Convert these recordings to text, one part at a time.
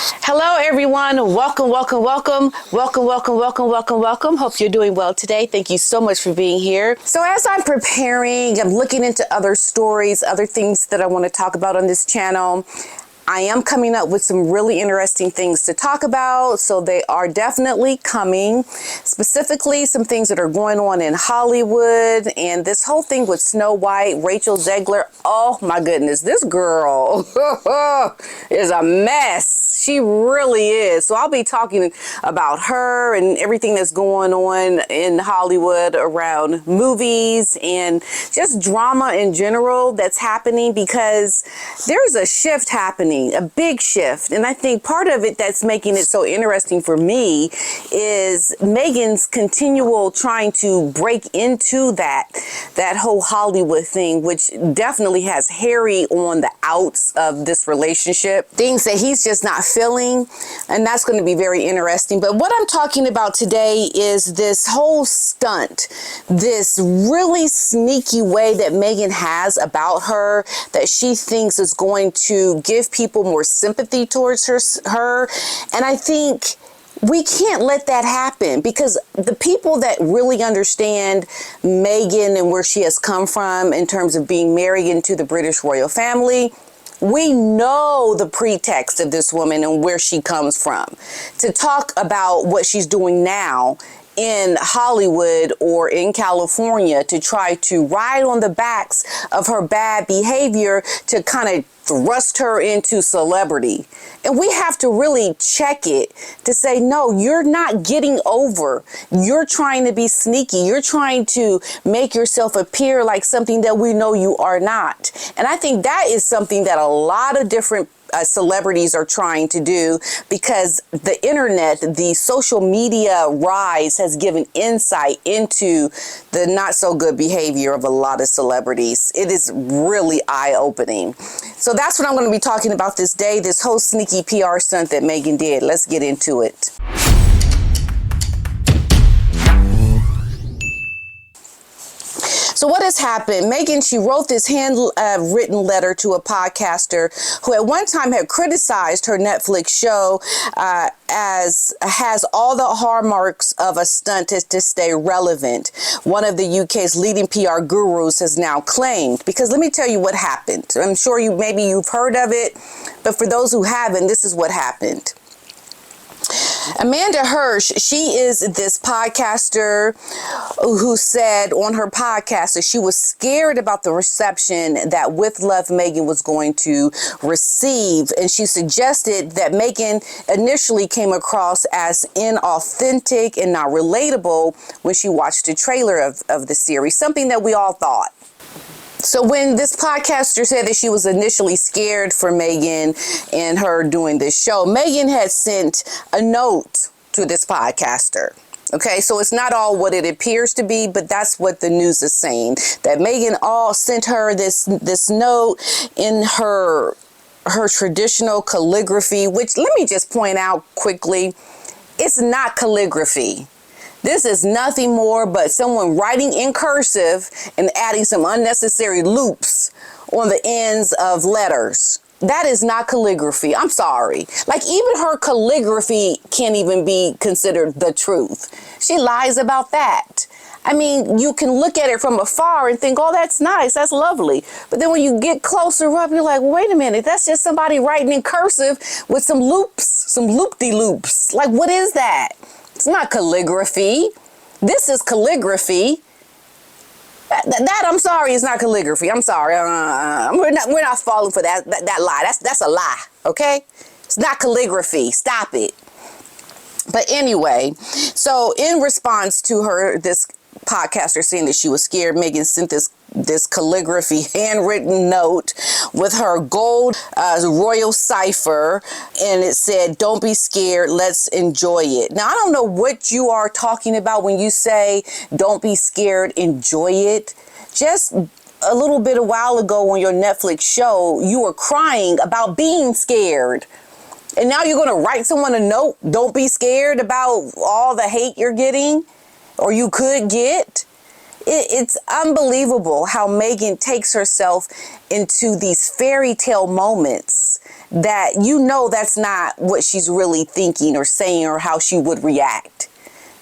Hello, everyone. Welcome. Hope you're doing well today. Thank you so much for being here. So as I'm preparing, I'm looking into other stories, other things that I want to talk about on this channel. I am coming up with some really interesting things to talk about, so they are definitely coming. Specifically, some things that are going on in Hollywood and this whole thing with Snow White, Rachel Zegler. Oh my goodness, this girl is a mess. She really is. So I'll be talking about her and everything that's going on in Hollywood around movies and just drama in general that's happening, because there's a shift happening, a big shift. And I think part of it that's making it so interesting for me is Meghan's continual trying to break into that whole Hollywood thing, which definitely has Harry on the outs of this relationship, things that he's just not feeling, and that's going to be very interesting. But what I'm talking about today is this whole stunt, this really sneaky way that Meghan has about her that she thinks is going to give people more sympathy towards her. And I think we can't let that happen, because the people that really understand Meghan and where she has come from in terms of being married into the British royal family, we know the pretext of this woman and where she comes from. To talk about what she's doing now in Hollywood or in California to try to ride on the backs of her bad behavior to kind of thrust her into celebrity. And we have to really check it to say, no, you're not getting over. You're trying to be sneaky. You're trying to make yourself appear like something that we know you are not. And I think that is something that a lot of different celebrities are trying to do, because the internet, the social media rise has given insight into the not so good behavior of a lot of celebrities. It is really eye-opening. So that's what I'm going to be talking about this day, this whole sneaky PR stunt that Meghan did. Let's get into it. So what has happened? Meghan, she wrote this handwritten letter to a podcaster who at one time had criticized her Netflix show as has all the hallmarks of a stunt to stay relevant. One of the UK's leading PR gurus has now claimed, because let me tell you what happened. I'm sure you've heard of it, but for those who haven't, this is what happened. Amanda Hirsh, she is this podcaster who said on her podcast that she was scared about the reception that With Love Meghan was going to receive. And she suggested that Meghan initially came across as inauthentic and not relatable when she watched the trailer of the series, something that we all thought. So when this podcaster said that she was initially scared for Meghan and her doing this show, Meghan had sent a note to this podcaster. Okay, so it's not all what it appears to be, but that's what the news is saying. That Meghan sent her this note in her traditional calligraphy, which let me just point out quickly, it's not calligraphy. This is nothing more but someone writing in cursive and adding some unnecessary loops on the ends of letters. That is not calligraphy. I'm sorry. Like, even her calligraphy can't even be considered the truth. She lies about that. I mean, you can look at it from afar and think, oh, that's nice, that's lovely. But then when you get closer up, you're like, wait a minute, that's just somebody writing in cursive with some loops, some loop-de-loops. Like, what is that? It's not calligraphy. This is calligraphy. That I'm sorry, is not calligraphy. I'm sorry. We're not falling for that lie. That's a lie. Okay? It's not calligraphy. Stop it. But anyway, so in response to her, this podcaster saying that she was scared, Meghan sent this calligraphy handwritten note with her gold royal cipher, and it said, "Don't be scared, let's enjoy it." Now, I don't know what you are talking about when you say don't be scared, enjoy it. Just a little bit a while ago on your Netflix show, you were crying about being scared. And now you're going to write someone a note, don't be scared about all the hate you're getting or you could get. It's unbelievable how Meghan takes herself into these fairy tale moments that that's not what she's really thinking or saying or how she would react.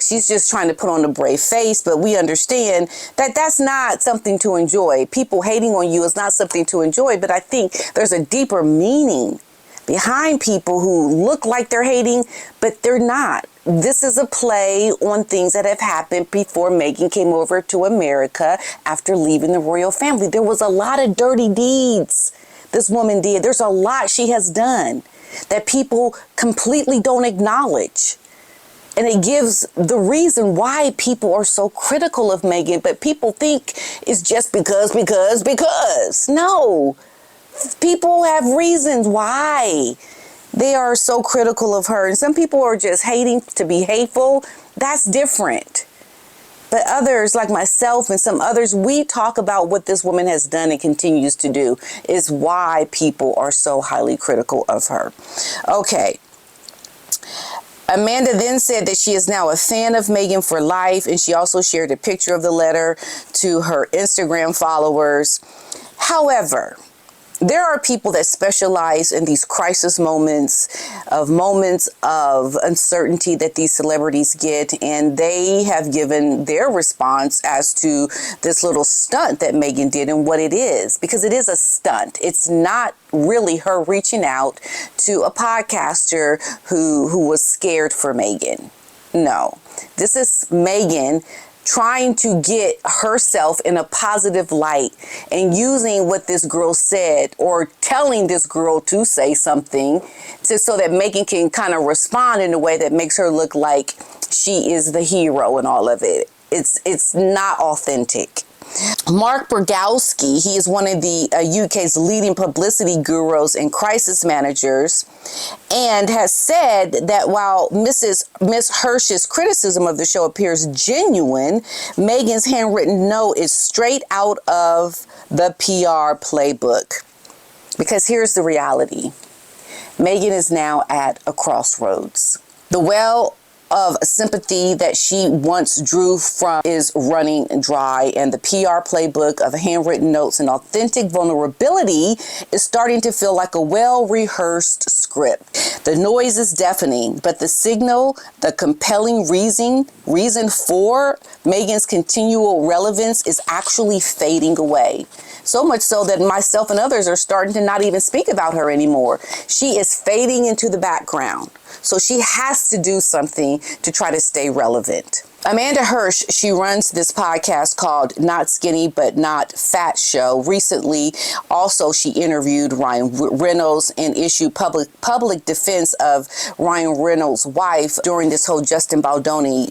She's just trying to put on a brave face, but we understand that that's not something to enjoy. People hating on you is not something to enjoy, but I think there's a deeper meaning behind people who look like they're hating, but they're not. This is a play on things that have happened before Meghan came over to America after leaving the royal family. There was a lot of dirty deeds this woman did. There's a lot she has done that people completely don't acknowledge. And it gives the reason why people are so critical of Meghan, but people think it's just because. No, people have reasons why they are so critical of her. And some people are just hating to be hateful. That's different. But others, like myself and some others, we talk about what this woman has done and continues to do is why people are so highly critical of her. Okay. Amanda then said that she is now a fan of Meghan for life, and she also shared a picture of the letter to her Instagram followers. However, there are people that specialize in these crisis moments of uncertainty that these celebrities get, and they have given their response as to this little stunt that Meghan did and what it is, because it is a stunt. It's not really her reaching out to a podcaster who was scared for Meghan. No, this is Meghan trying to get herself in a positive light and using what this girl said or telling this girl to say something so that Meghan can kind of respond in a way that makes her look like she is the hero in all of it. It's not authentic. Mark Burgowski, he is one of the UK's leading publicity gurus and crisis managers, and has said that while Miss Hirsh's criticism of the show appears genuine, Meghan's handwritten note is straight out of the PR playbook. Because here's the reality. Meghan is now at a crossroads. The well of sympathy that she once drew from is running dry, and the PR playbook of handwritten notes and authentic vulnerability is starting to feel like a well-rehearsed script. The noise is deafening, but the signal, the compelling reason for Meghan's continual relevance is actually fading away. So much so that myself and others are starting to not even speak about her anymore. She is fading into the background. So she has to do something to try to stay relevant. Amanda Hirsh, she runs this podcast called Not Skinny But Not Fat Show. Recently, also, she interviewed Ryan Reynolds and issued public defense of Ryan Reynolds' wife during this whole Justin Baldoni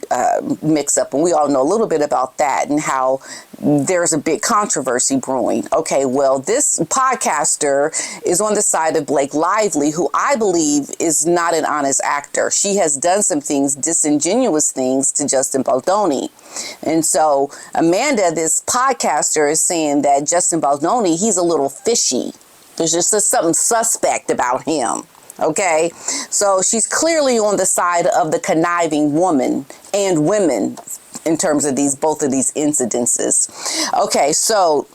mix-up. And we all know a little bit about that and how there's a big controversy brewing. Okay, well, this podcaster is on the side of Blake Lively, who I believe is not an honest actor. She has done some things, disingenuous things to Justin Baldoni. And so Amanda, this podcaster, is saying that Justin Baldoni, he's a little fishy. There's just something suspect about him. Okay, so she's clearly on the side of the conniving woman and women in terms of both of these incidences. Okay, so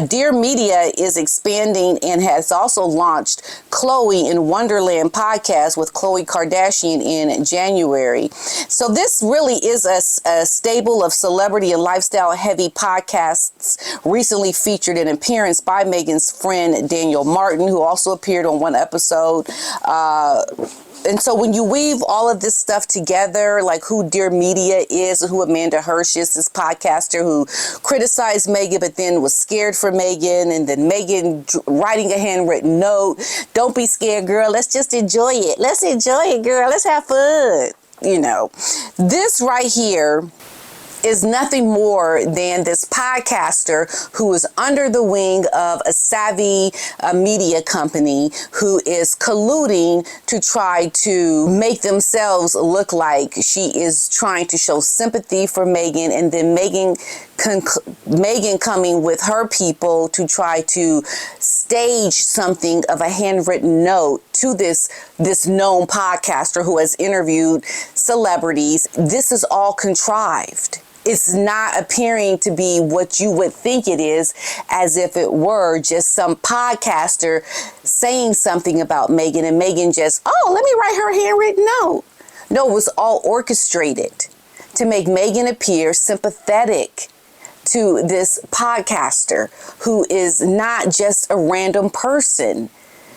Dear Media is expanding and has also launched Chloe in Wonderland podcast with Khloe Kardashian in January. So this really is a stable of celebrity and lifestyle heavy podcasts, recently featured an appearance by Meghan's friend Daniel Martin, who also appeared on one episode. And so when you weave all of this stuff together, like who Dear Media is, who Amanda Hirsh is, this podcaster who criticized Meghan but then was scared for Meghan, and then Meghan writing a handwritten note, don't be scared, girl, let's just enjoy it. Let's enjoy it, girl. Let's have fun. You know, this right here is nothing more than this podcaster who is under the wing of a savvy media company who is colluding to try to make themselves look like she is trying to show sympathy for Meghan, and then Meghan coming with her people to try to stage something of a handwritten note to this known podcaster who has interviewed celebrities. This is all contrived. It's not appearing to be what you would think it is, as if it were just some podcaster saying something about Meghan and Meghan just, oh, let me write her handwritten note. No, it was all orchestrated to make Meghan appear sympathetic to this podcaster who is not just a random person.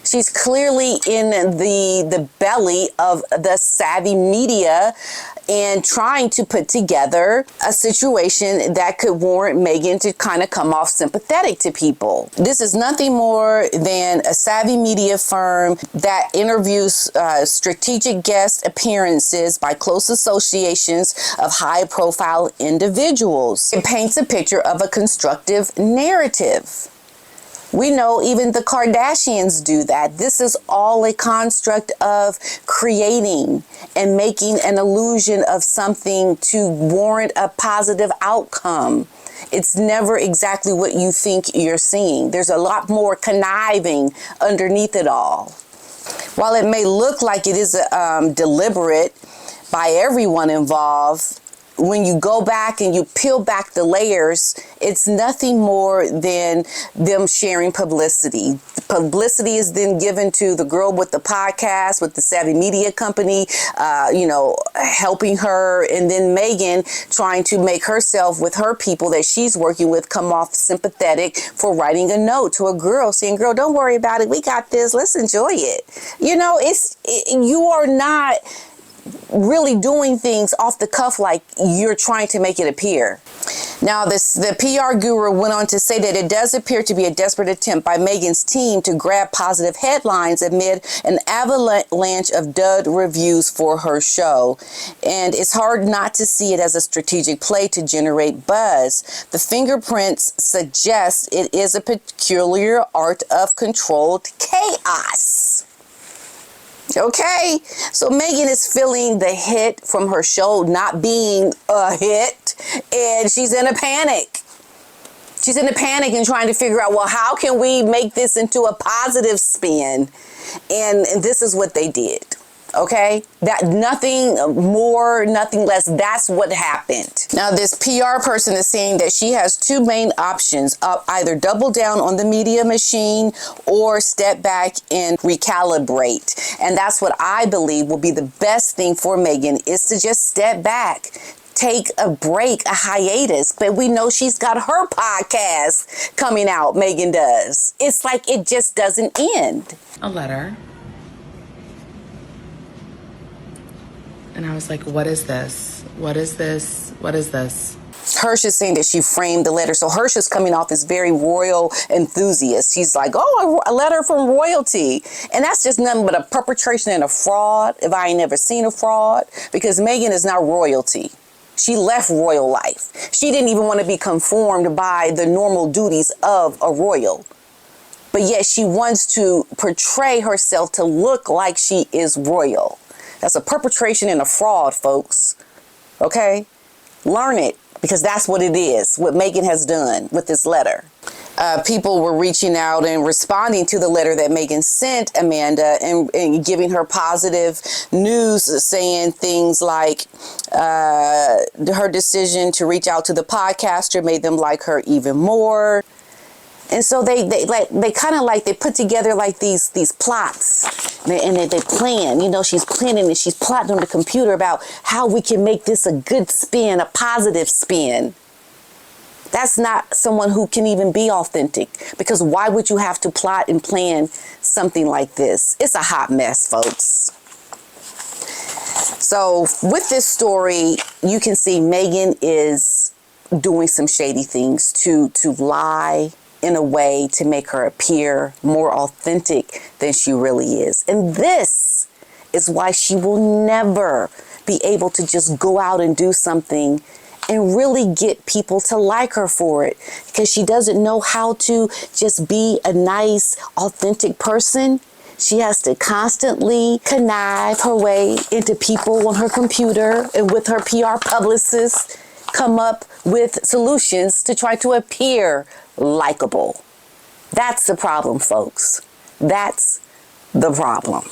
She's clearly in the belly of the savvy media and trying to put together a situation that could warrant Meghan to kind of come off sympathetic to people. This is nothing more than a savvy media firm that interviews strategic guest appearances by close associations of high-profile individuals. It paints a picture of a constructive narrative. We know even the Kardashians do that. This is all a construct of creating and making an illusion of something to warrant a positive outcome. It's never exactly what you think you're seeing. There's a lot more conniving underneath it all. While it may look like it is deliberate by everyone involved, when you go back and you peel back the layers, it's nothing more than them sharing publicity. Publicity is then given to the girl with the podcast, with the savvy media company, helping her. And then Meghan trying to make herself with her people that she's working with come off sympathetic for writing a note to a girl saying, girl, don't worry about it. We got this. Let's enjoy it. You are not really doing things off the cuff like you're trying to make it appear. Now, the PR guru went on to say that it does appear to be a desperate attempt by Meghan's team to grab positive headlines amid an avalanche of dud reviews for her show. And it's hard not to see it as a strategic play to generate buzz. The fingerprints suggest it is a peculiar art of controlled chaos. Okay, so Meghan is feeling the hit from her show not being a hit, and she's in a panic. She's in a panic and trying to figure out, well, how can we make this into a positive spin? And this is what they did. Okay, that nothing more, nothing less. That's what happened. Now, this PR person is saying that she has two main options: either double down on the media machine or step back and recalibrate. And that's what I believe will be the best thing for Meghan, is to just step back. Take a break, a hiatus. But we know she's got her podcast coming out, Meghan does. It's like it just doesn't end. A letter. And I was like, what is this? What is this? What is this? Hirsh is saying that she framed the letter. So Hirsh is coming off as very royal enthusiast. She's like, oh, a letter from royalty. And that's just nothing but a perpetration and a fraud, if I ain't never seen a fraud. Because Meghan is not royalty. She left royal life. She didn't even want to be conformed by the normal duties of a royal. But yet she wants to portray herself to look like she is royal. That's a perpetration and a fraud, folks. Okay? Learn it, because that's what it is, what Meghan has done with this letter. People were reaching out and responding to the letter that Meghan sent Amanda and giving her positive news, saying things like her decision to reach out to the podcaster made them like her even more. And so they kind of like, they put together like these plots, and they plan, she's planning and she's plotting on the computer about how we can make this a good spin, a positive spin. That's not someone who can even be authentic, because why would you have to plot and plan something like this? It's a hot mess, folks. So with this story, you can see Meghan is doing some shady things to lie in a way to make her appear more authentic than she really is. And this is why she will never be able to just go out and do something and really get people to like her for it, because she doesn't know how to just be a nice, authentic person. She has to constantly connive her way into people on her computer, and with her PR publicist, come up with solutions to try to appear likable. That's the problem, folks. That's the problem.